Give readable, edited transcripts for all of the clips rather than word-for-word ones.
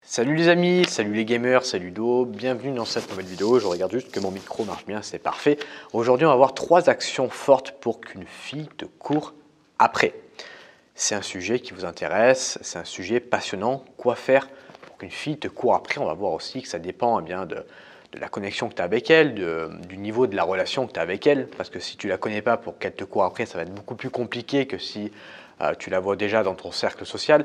Salut les amis, salut les gamers, salut Do, bienvenue dans cette nouvelle vidéo. Je regarde juste que mon micro marche bien, c'est parfait. Aujourd'hui, on va voir 3 actions fortes pour qu'une fille te court après. C'est un sujet qui vous intéresse, c'est un sujet passionnant. Quoi faire pour qu'une fille te court après? On va voir aussi que ça dépend de la connexion que tu as avec elle, du niveau de la relation que tu as avec elle. Parce que si tu ne la connais pas pour qu'elle te court après, ça va être beaucoup plus compliqué que si tu la vois déjà dans ton cercle social.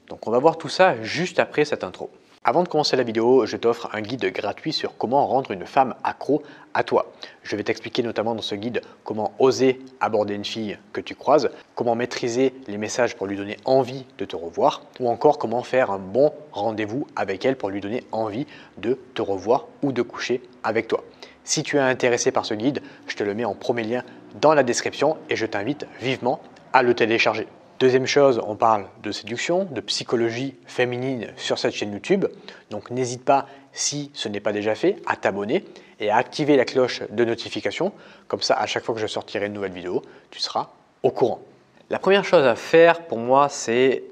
Donc on va voir tout ça juste après cette intro. Avant de commencer la vidéo, je t'offre un guide gratuit sur comment rendre une femme accro à toi. Je vais t'expliquer notamment dans ce guide comment oser aborder une fille que tu croises, comment maîtriser les messages pour lui donner envie de te revoir, ou encore comment faire un bon rendez-vous avec elle pour lui donner envie de te revoir ou de coucher avec toi. Si tu es intéressé par ce guide, je te le mets en premier lien dans la description et je t'invite vivement à le télécharger. Deuxième chose, on parle de séduction, de psychologie féminine sur cette chaîne YouTube. Donc n'hésite pas, si ce n'est pas déjà fait, à t'abonner et à activer la cloche de notification. Comme ça, à chaque fois que je sortirai une nouvelle vidéo, tu seras au courant. La première chose à faire pour moi, c'est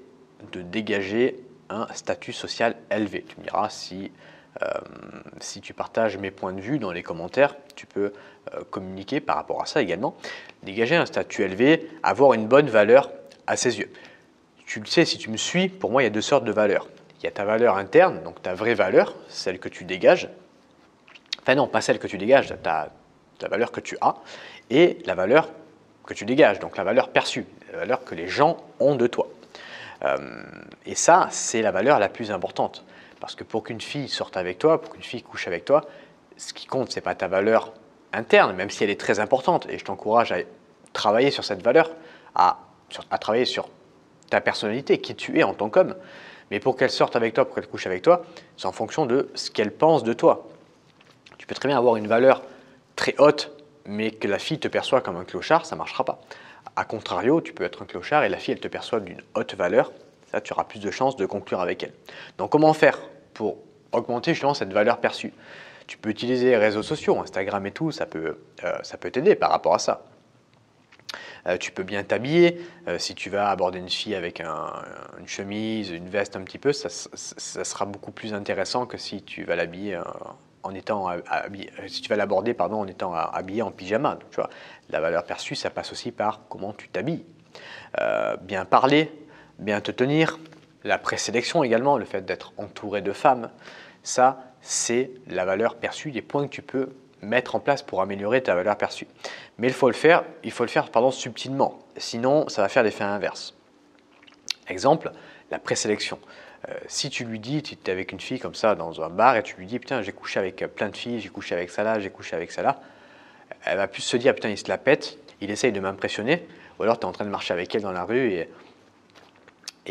de dégager un statut social élevé. Tu me diras si tu partages mes points de vue dans les commentaires, tu peux communiquer par rapport à ça également. Dégager un statut élevé, avoir une bonne valeur à ses yeux. Tu le sais, si tu me suis, pour moi, il y a 2 sortes de valeurs. Il y a ta valeur interne, donc ta vraie valeur, celle que tu dégages. Enfin non, pas celle que tu dégages, ta valeur que tu as, et la valeur que tu dégages, donc la valeur perçue, la valeur que les gens ont de toi. Et ça, c'est la valeur la plus importante. Parce que pour qu'une fille sorte avec toi, pour qu'une fille couche avec toi, ce qui compte, ce n'est pas ta valeur interne, même si elle est très importante. Et je t'encourage à travailler sur cette valeur, à travailler sur ta personnalité, qui tu es en tant qu'homme. Mais pour qu'elle sorte avec toi, pour qu'elle couche avec toi, c'est en fonction de ce qu'elle pense de toi. Tu peux très bien avoir une valeur très haute, mais que la fille te perçoit comme un clochard, ça ne marchera pas. A contrario, tu peux être un clochard et la fille, elle te perçoit d'une haute valeur. Ça, tu auras plus de chances de conclure avec elle. Donc, comment faire pour augmenter justement cette valeur perçue? Tu peux utiliser les réseaux sociaux, Instagram et tout, ça peut t'aider par rapport à ça. Tu peux bien t'habiller. Si tu vas aborder une fille avec une chemise, une veste un petit peu, ça sera beaucoup plus intéressant que si tu vas l'habiller en étant habillé, si tu vas l'aborder en étant habillé en pyjama. Donc, tu vois, la valeur perçue, ça passe aussi par comment tu t'habilles. Bien parler, bien te tenir. La présélection également, le fait d'être entouré de femmes, ça, c'est la valeur perçue, des points que tu peux mettre en place pour améliorer ta valeur perçue. Mais il faut le faire subtilement, sinon ça va faire l'effet inverse. Exemple, la présélection. Si tu lui dis, tu es avec une fille comme ça dans un bar et tu lui dis putain j'ai couché avec plein de filles, j'ai couché avec ça là, j'ai couché avec ça là, elle va plus se dire putain il se la pète, il essaye de m'impressionner, ou alors tu es en train de marcher avec elle dans la rue et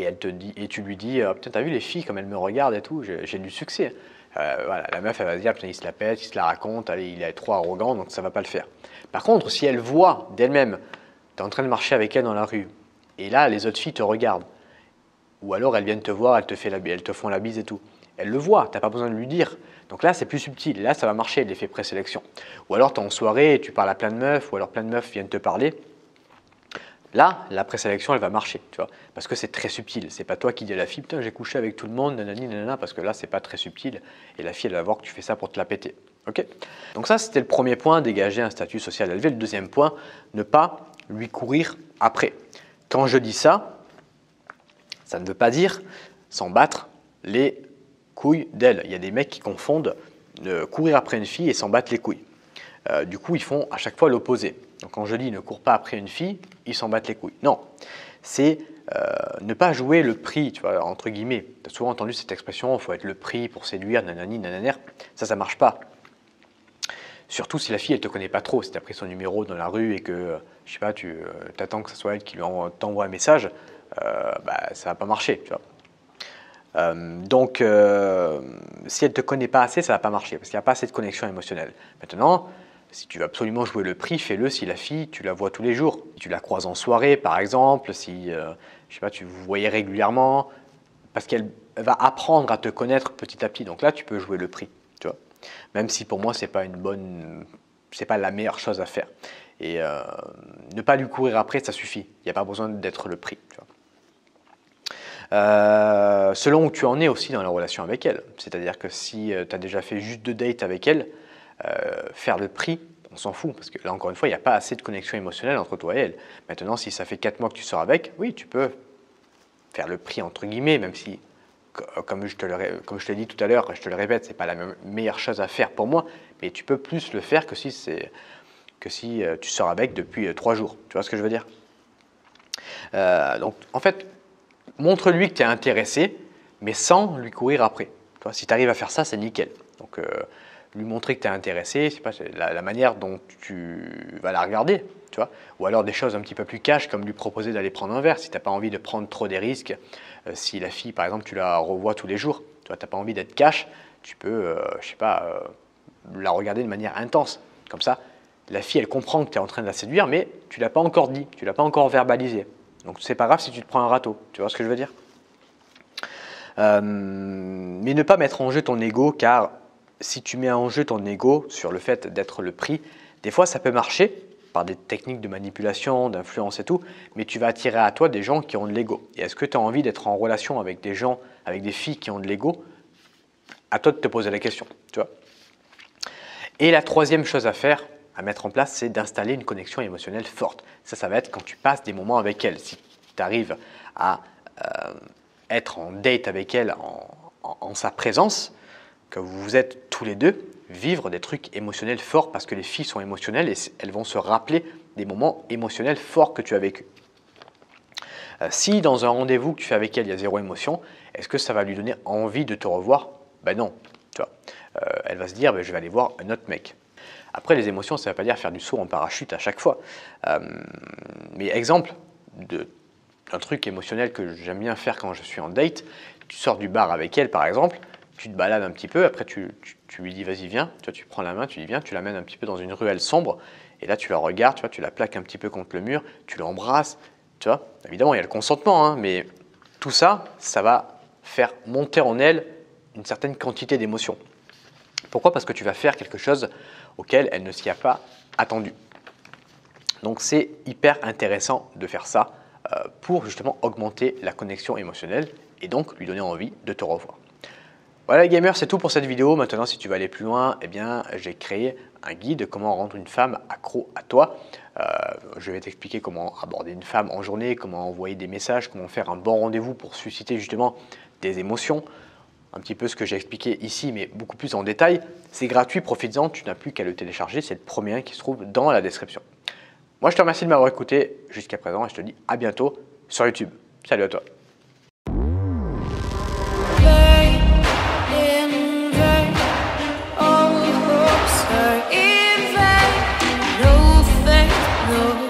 elle te dit, et tu lui dis putain t'as vu les filles comme elles me regardent et tout, j'ai du succès. Voilà, la meuf elle va se dire putain il se la pète, il se la raconte, allez, il est trop arrogant donc ça va pas le faire. Par contre si elle voit d'elle-même, tu es en train de marcher avec elle dans la rue et là les autres filles te regardent ou alors elles viennent te voir, elles te font la bise et tout. Elle le voit, tu n'as pas besoin de lui dire. Donc là c'est plus subtil, là ça va marcher l'effet présélection. Ou alors tu es en soirée et tu parles à plein de meufs ou alors plein de meufs viennent te parler. Là, la présélection, elle va marcher, tu vois, parce que c'est très subtil. C'est pas toi qui dis à la fille, putain, j'ai couché avec tout le monde, nanani, nanana, parce que là, c'est pas très subtil. Et la fille, elle va voir que tu fais ça pour te la péter. Ok? Donc ça, c'était le premier point, dégager un statut social élevé. Le deuxième point, ne pas lui courir après. Quand je dis ça, ça ne veut pas dire s'en battre les couilles d'elle. Il y a des mecs qui confondent courir après une fille et s'en battre les couilles. Du coup, ils font à chaque fois l'opposé. Donc quand je dis ne cours pas après une fille, ils s'en battent les couilles. Non, c'est ne pas jouer le prix, tu vois, entre guillemets. Tu as souvent entendu cette expression, il faut être le prix pour séduire, nanani, nananer. Ça ne marche pas. Surtout si la fille, elle ne te connaît pas trop. Si tu as pris son numéro dans la rue et que, je sais pas, tu attends que ce soit elle qui lui t'envoie un message, bah, ça ne va pas marcher, tu vois. Donc, si elle ne te connaît pas assez, ça ne va pas marcher parce qu'il n'y a pas assez de connexion émotionnelle. Maintenant, si tu veux absolument jouer le prix, fais-le si la fille, tu la vois tous les jours. Si tu la croises en soirée, par exemple, si je sais pas, tu vous voyez régulièrement, parce qu'elle va apprendre à te connaître petit à petit. Donc là, tu peux jouer le prix, tu vois. Même si pour moi, c'est pas la meilleure chose à faire. Et ne pas lui courir après, ça suffit. Il n'y a pas besoin d'être le prix, tu vois. Selon où tu en es aussi dans la relation avec elle. C'est-à-dire que si tu as déjà fait juste 2 dates avec elle, faire le prix, on s'en fout. Parce que là, encore une fois, il n'y a pas assez de connexion émotionnelle entre toi et elle. Maintenant, si ça fait 4 mois que tu sors avec, oui, tu peux faire le prix, entre guillemets, même si, comme je te l'ai dit tout à l'heure, je te le répète, ce n'est pas la meilleure chose à faire pour moi, mais tu peux plus le faire que si tu sors avec depuis 3 jours. Tu vois ce que je veux dire? Donc, en fait, montre-lui que tu es intéressé, mais sans lui courir après. Tu vois, si tu arrives à faire ça, c'est nickel. Donc, lui montrer que tu es intéressé, c'est la manière dont tu vas la regarder. Tu vois, ou alors des choses un petit peu plus cash, comme lui proposer d'aller prendre un verre, si tu n'as pas envie de prendre trop des risques. Si la fille, par exemple, tu la revois tous les jours, tu n'as pas envie d'être cash, tu peux, je sais pas, la regarder de manière intense. Comme ça, la fille, elle comprend que tu es en train de la séduire, mais tu ne l'as pas encore dit, tu ne l'as pas encore verbalisé. Donc, c'est pas grave si tu te prends un râteau. Tu vois ce que je veux dire? Mais ne pas mettre en jeu ton ego, car si tu mets en jeu ton ego sur le fait d'être le prix, des fois, ça peut marcher par des techniques de manipulation, d'influence et tout, mais tu vas attirer à toi des gens qui ont de l'ego. Et est-ce que tu as envie d'être en relation avec des gens, avec des filles qui ont de l'ego? À toi de te poser la question, tu vois. Et la troisième chose à faire, à mettre en place, c'est d'installer une connexion émotionnelle forte. Ça va être quand tu passes des moments avec elle. Si tu arrives à être en date avec elle en sa présence, que vous êtes tous les deux, vivre des trucs émotionnels forts, parce que les filles sont émotionnelles et elles vont se rappeler des moments émotionnels forts que tu as vécu. Si dans un rendez-vous que tu fais avec elle, il y a 0 émotion, est-ce que ça va lui donner envie de te revoir? Ben non, tu vois. Elle va se dire, ben, je vais aller voir un autre mec. Après, les émotions, ça ne veut pas dire faire du saut en parachute à chaque fois. Mais exemple d'un truc émotionnel que j'aime bien faire quand je suis en date, tu sors du bar avec elle par exemple, tu te balades un petit peu, après tu lui dis vas-y viens, tu prends la main, tu lui dis viens, tu l'amènes un petit peu dans une ruelle sombre, et là tu la regardes, tu la plaques un petit peu contre le mur, tu l'embrasses, tu vois. Évidemment il y a le consentement, hein, mais tout ça, ça va faire monter en elle une certaine quantité d'émotions. Pourquoi? Parce que tu vas faire quelque chose auquel elle ne s'y a pas attendue. Donc c'est hyper intéressant de faire ça pour justement augmenter la connexion émotionnelle et donc lui donner envie de te revoir. Voilà les gamers, c'est tout pour cette vidéo. Maintenant, si tu veux aller plus loin, eh bien, j'ai créé un guide comment rendre une femme accro à toi. Je vais t'expliquer comment aborder une femme en journée, comment envoyer des messages, comment faire un bon rendez-vous pour susciter justement des émotions. Un petit peu ce que j'ai expliqué ici, mais beaucoup plus en détail. C'est gratuit, profites-en, tu n'as plus qu'à le télécharger. C'est le premier lien qui se trouve dans la description. Moi, je te remercie de m'avoir écouté jusqu'à présent et je te dis à bientôt sur YouTube. Salut à toi. No